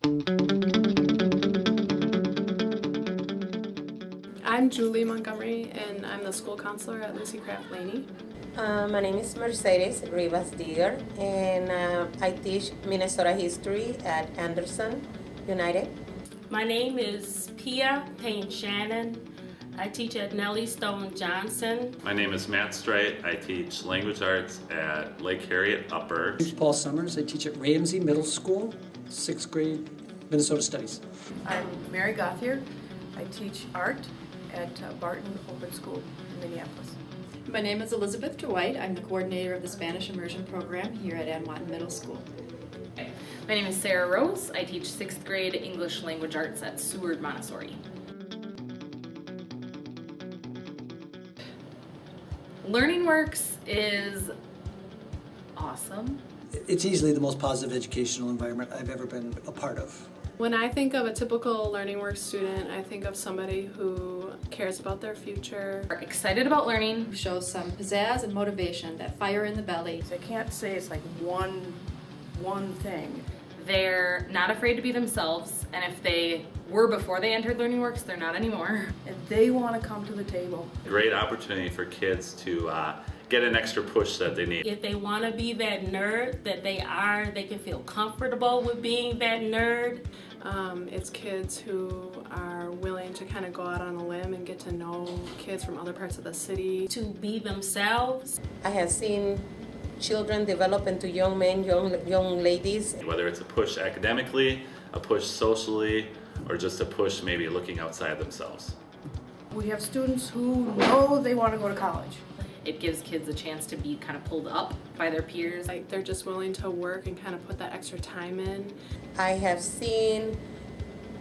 I'm Julie Montgomery, and I'm the school counselor at Lucy Craft Laney. My name is Mercedes Rivas Digger, and I teach Minnesota history at Anderson United. My name is Pia Payne Shannon. I teach at Nellie Stone Johnson. My name is Matt Streit. I teach language arts at Lake Harriet Upper. I'm Paul Summers. I teach at Ramsey Middle School, 6th grade Minnesota Studies. I'm Mary Gothier. I teach art at Barton Open School in Minneapolis. My name is Elizabeth Dwight. I'm the coordinator of the Spanish Immersion Program here at Anwaton Middle School. My name is Sarah Rose. I teach 6th grade English language arts at Seward Montessori. LearningWorks is awesome. It's easily the most positive educational environment I've ever been a part of. When I think of a typical LearningWorks student, I think of somebody who cares about their future. We're excited about learning. Shows some pizzazz and motivation, that fire in the belly. I can't say it's like one thing. They're not afraid to be themselves, and if they were before they entered LearningWorks, they're not anymore. And they want to come to the table. Great opportunity for kids to get an extra push that they need. If they want to be that nerd that they are, they can feel comfortable with being that nerd. It's kids who are willing to kind of go out on a limb and get to know kids from other parts of the city. To be themselves. I have seen children develop into young men, young ladies. Whether it's a push academically, a push socially, or just a push maybe looking outside themselves. We have students who know they want to go to college. It gives kids a chance to be kind of pulled up by their peers. Like they're just willing to work and kind of put that extra time in. I have seen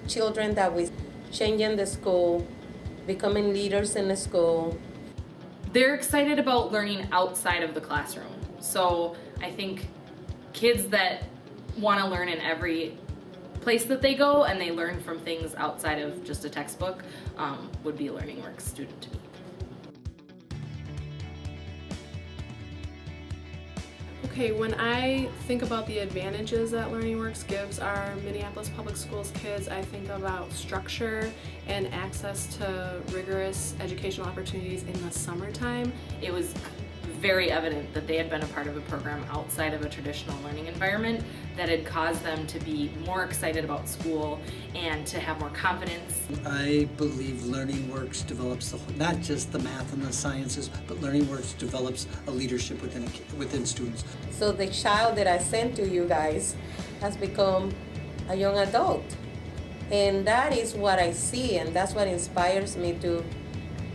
children that we changing the school, becoming leaders in the school. They're excited about learning outside of the classroom. So I think kids that want to learn in every place that they go and they learn from things outside of just a textbook would be a LearningWorks student to me. Okay, when I think about the advantages that LearningWorks gives our Minneapolis Public Schools kids, I think about structure and access to rigorous educational opportunities in the summertime. It was very evident that they had been a part of a program outside of a traditional learning environment that had caused them to be more excited about school and to have more confidence. I believe LearningWorks develops not just the math and the sciences, but LearningWorks develops a leadership within students. So the child that I sent to you guys has become a young adult. And that is what I see, and that's what inspires me to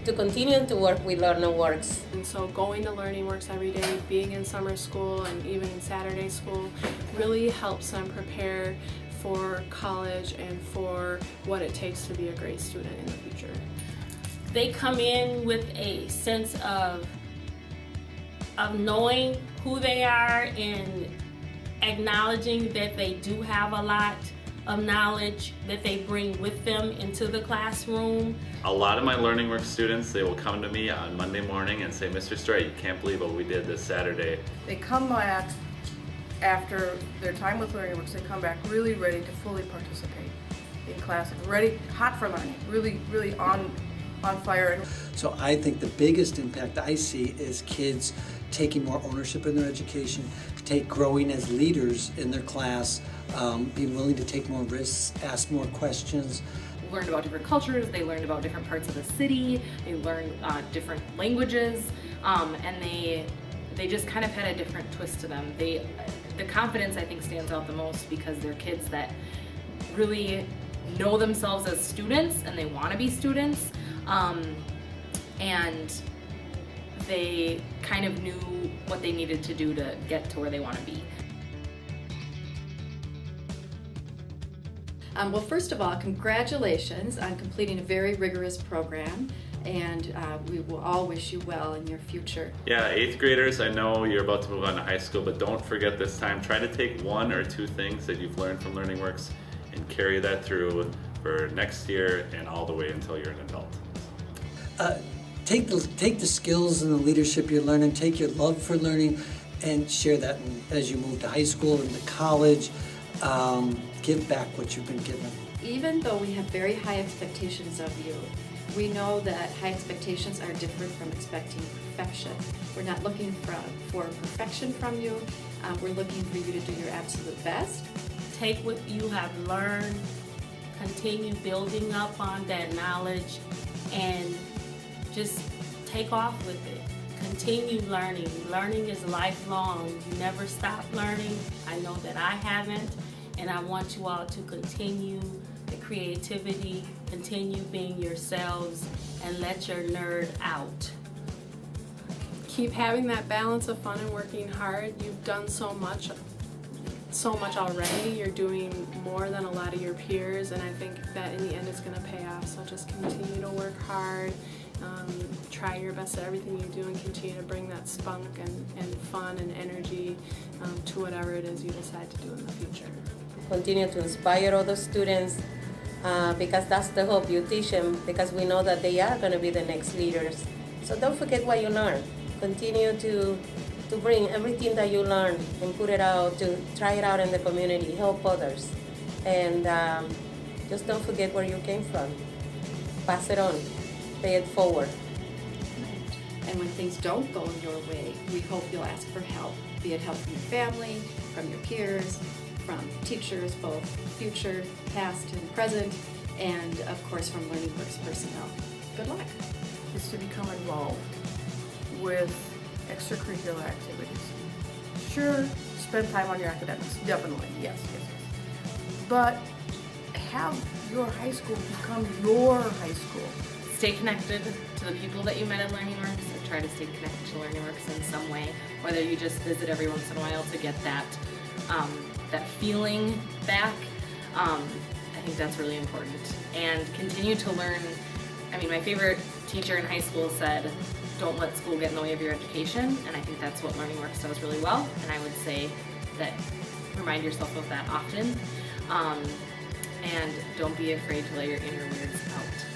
continue to work with LearningWorks. And so going to LearningWorks every day, being in summer school and even in Saturday school really helps them prepare for college and for what it takes to be a great student in the future. They come in with a sense of knowing who they are and acknowledging that they do have a lot of knowledge that they bring with them into the classroom. A lot of my LearningWorks students, they will come to me on Monday morning and say, Mr. Streit, you can't believe what we did this Saturday. They come back after their time with LearningWorks, they come back really ready to fully participate in class, ready, hot for learning, really on fire. So I think the biggest impact I see is kids taking more ownership in their education, growing as leaders in their class, being willing to take more risks, ask more questions. Learned about different cultures, they learned about different parts of the city, they learned different languages, and they just kind of had a different twist to them. The confidence, I think, stands out the most because they're kids that really know themselves as students and they want to be students, and they kind of knew what they needed to do to get to where they want to be. Well, first of all, congratulations on completing a very rigorous program, and we will all wish you well in your future. Yeah, 8th graders, I know you're about to move on to high school, but don't forget this time, try to take one or two things that you've learned from LearningWorks and carry that through for next year and all the way until you're an adult. Take the skills and the leadership you're learning, take your love for learning, and share that as you move to high school and to college. give back what you've been given. Even though we have very high expectations of you, we know that high expectations are different from expecting perfection. We're not looking for perfection from you. We're looking for you to do your absolute best. Take what you have learned, continue building up on that knowledge, and just take off with it. Continue learning. Learning is lifelong. You never stop learning. I know that I haven't, and I want you all to continue the creativity, continue being yourselves, and let your nerd out. Keep having that balance of fun and working hard. You've done so much already. You're doing more than a lot of your peers, and I think that in the end it's going to pay off. So just continue to work hard, try your best at everything you do, and continue to bring that spunk and fun and energy to whatever it is you decide to do in the future. Continue to inspire other students because that's the hope. You teach them because we know that they are going to be the next leaders. So don't forget what you learned. Continue to bring everything that you learn and put it out, to try it out in the community, help others. And just don't forget where you came from. Pass it on, pay it forward. And when things don't go your way, we hope you'll ask for help, be it help from your family, from your peers, from teachers, both future, past, and present, and of course from LearningWorks personnel. Good luck. Is to become involved with extracurricular activities. Sure, spend time on your academics, definitely, yes. But have your high school become your high school. Stay connected to the people that you met at LearningWorks, and try to stay connected to LearningWorks in some way, whether you just visit every once in a while to get that feeling back. I think that's really important. And continue to learn. I mean, my favorite teacher in high school said, don't let school get in the way of your education, and I think that's what LearningWorks does really well, and I would say that remind yourself of that often, and don't be afraid to let your inner weirds out.